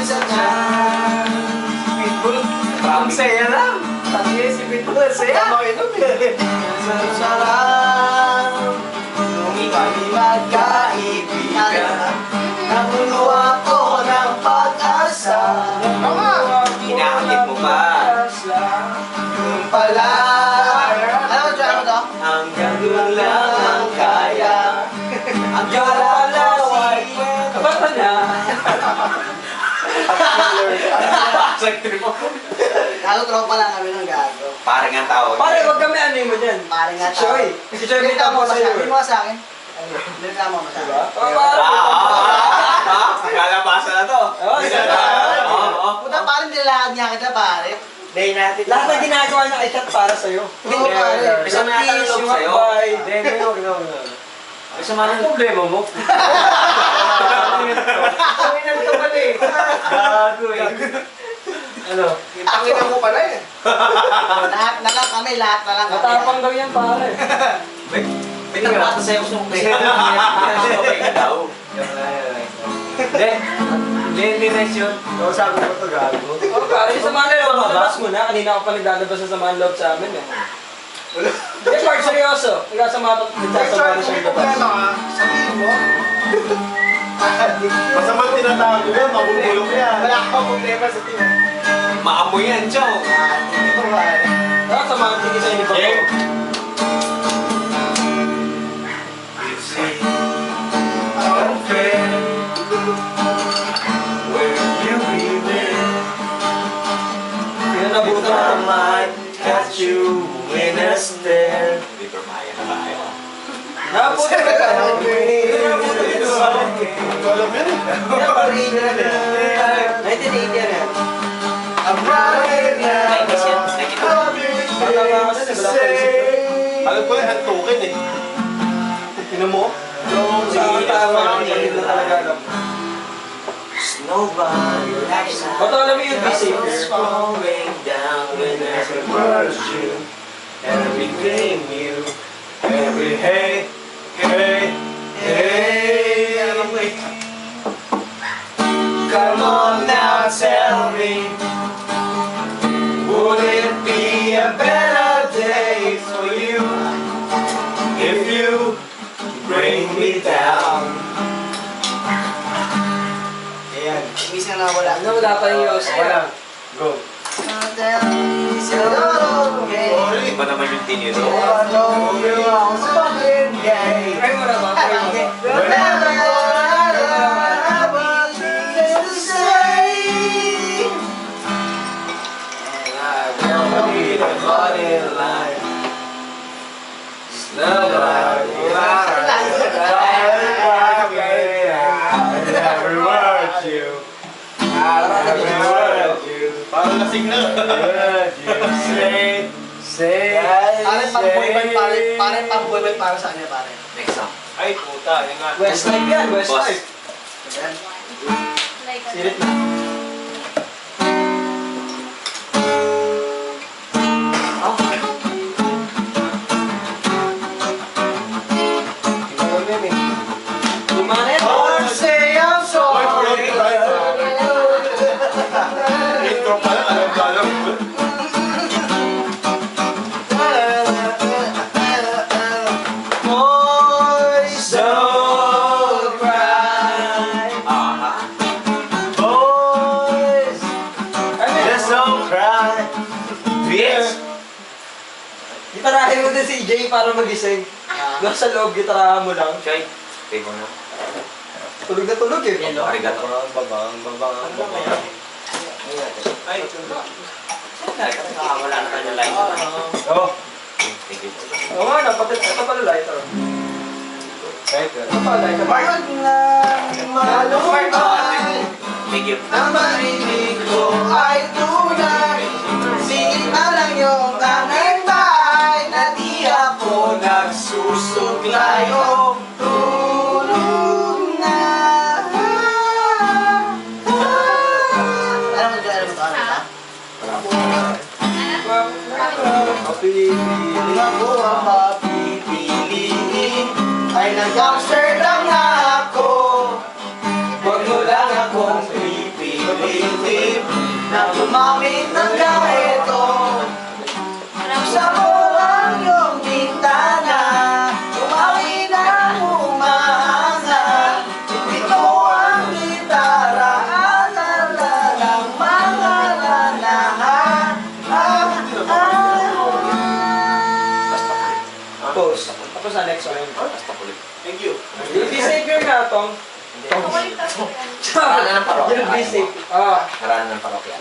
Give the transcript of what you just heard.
is a time. Pitbull, ang saya lang. Tangi si Pitbull, saya. Sarap, kung ikaw'y magkaibigan, napuno ako ng pag-asa. Hinahakit mo pa. Yung pala, ano ba to? Hanggang doon lang ang kaya. Ang kala ay kabata na. Pasag trip mo. Gago, tropa lang kami ng gago. Pare nga tawag. Pare, wag kami ano mo dyan. Pare nga Si Choy. Si Choy may tamo sa'yo. Hindi mo sa akin. Hindi mo sa akin. Kalabasan na to. Puta, parang nilakad niya kita, pare. Day natin. Lahat na ginagawa niya kay Chat para sa'yo. Oo, pare. Isa may natanong sa'yo. Day mo yun. Isa man ang problema mo. Tanginan ka pala eh. Gago eh. Ano? Tanginan mo pala eh. Lahat na lang kami, lahat na lang kami. Matapang daw yan, pare. Pinagpata sa'yo kung okay ka daw. Hindi nice yun. Sabi ko ito gago. Oh, pare, samahan loob. Labas mo na. Kanina ako pa naglalabas sa samahan loob sa amin eh. Hindi, Mark, seryoso. Nagsasama na siyang labas. Sabihin mo. Masamang tinatawag ko yan, mabubulok yan. Wala akong problema sa team. Maamoy yan, Chow. Hindi ko pare. Tara, samahan tingin sa'yo ni Papa. Nabutan I ako. might catch you in a stare. Liver Maya na tayo. Nabutan ka ka. Alam yan eh. 1980 yan eh. I'm right now. Alam ko yan, hantukin eh. Tinan mo? Sa ang tama, hindi na talaga alam. Nobody likes Ba't alam mo yung busy? falling down whenever words you. Everything you. Every hey, hey, hey. Alam mo eh. Come on now, tell me. Would it be a better day for you if you bring me down? Ayan, miss na wala. Ano, wala pa yung Oscar. Go. Iba naman yung tinito. Try mo na ba? Try mo ba? Parang na-signal. Parang pang-boyban para sa kanya, pare. Next song. Ay, puta. Yan nga. Westlife yan, Westlife. Ayan. Sirit na. Lumana yan. Say I'm sorry. Intro pa lang, alam ka alam. Boys don't cry. Boys just don't cry. Bitch. Gitarahin mo din si Jay para magising. Nasa loob, gitarahan mo lang. Choy, stay mo na. Tulog na tulog eh. Hello. Arigato. Babang. Ay, wala na tayo light. Oo. Thank you. Oo nga, ito pala lighter. Ito pala lighter. Bakit na malumay Thank you. ang marinig ko ay tunay. Singit na lang yung tanging bahay na di ako nagsusuglay o tulog na. Alam mo ba? Pili-pili Ako ang mapipiliin ay nag-Amsterdam na ako. Wag mo lang akong pipiliin. na gumamit ng ganito. Sa ang iyong bintana, umawi na umaangat. Ito ang gitara at alalang mga lalahan. Pause. Tapos na next one. Thank you. You'll be savior nga, Tong. Harana ng parokya. You'll be safe. Ah. Harana ng parokya.